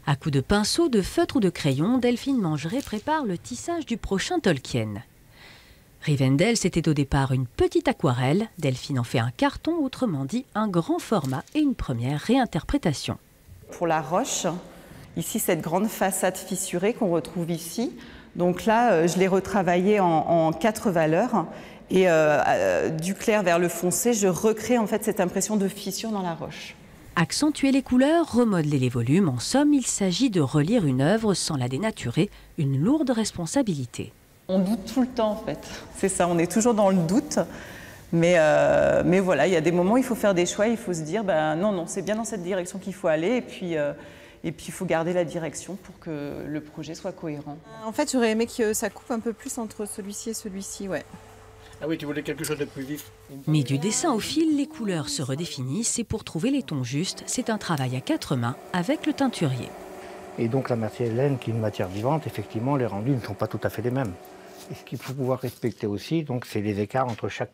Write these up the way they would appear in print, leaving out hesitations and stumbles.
À coups de pinceau, de feutre ou de crayon, Delphine Mangeret prépare le tissage du prochain Tolkien. Rivendell, c'était au départ une petite aquarelle. Delphine en fait un carton, autrement dit un grand format et une première réinterprétation. Pour la roche, ici cette grande façade fissurée qu'on retrouve ici. Donc là, je l'ai retravaillée en 4 valeurs. Et du clair vers le foncé, je recrée en fait cette impression de fissure dans la roche. Accentuer les couleurs, remodeler les volumes, en somme, il s'agit de relire une œuvre sans la dénaturer, une lourde responsabilité. On doute tout le temps en fait, c'est ça, on est toujours dans le doute. Mais voilà, il y a des moments où il faut faire des choix, il faut se dire non, c'est bien dans cette direction qu'il faut aller et puis il faut garder la direction pour que le projet soit cohérent. En fait, j'aurais aimé que ça coupe un peu plus entre celui-ci et celui-ci, ouais. Ah oui, tu voulais quelque chose de plus vif. Mais du dessin au fil, les couleurs se redéfinissent et pour trouver les tons justes, c'est un travail à 4 mains avec le teinturier. Et donc la matière laine, qui est une matière vivante, effectivement, les rendus ne sont pas tout à fait les mêmes. Et ce qu'il faut pouvoir respecter aussi, donc, c'est les écarts entre chaque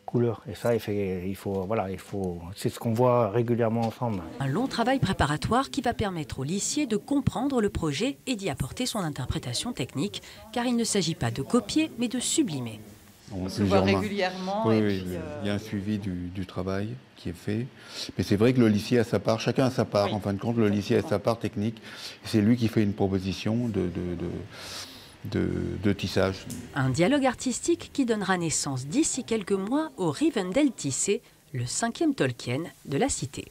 couleur. Et ça, c'est ce qu'on voit régulièrement ensemble. Un long travail préparatoire qui va permettre au lissier de comprendre le projet et d'y apporter son interprétation technique, car il ne s'agit pas de copier, mais de sublimer. On se voit régulièrement. Oui, et oui, puis, il y a un suivi du travail qui est fait. Mais c'est vrai que le lissier a sa part, chacun a sa part. Oui. En fin de compte, le lissier a sa part technique. C'est lui qui fait une proposition de tissage. Un dialogue artistique qui donnera naissance d'ici quelques mois au Rivendell tissé, le 5e Tolkien de la cité.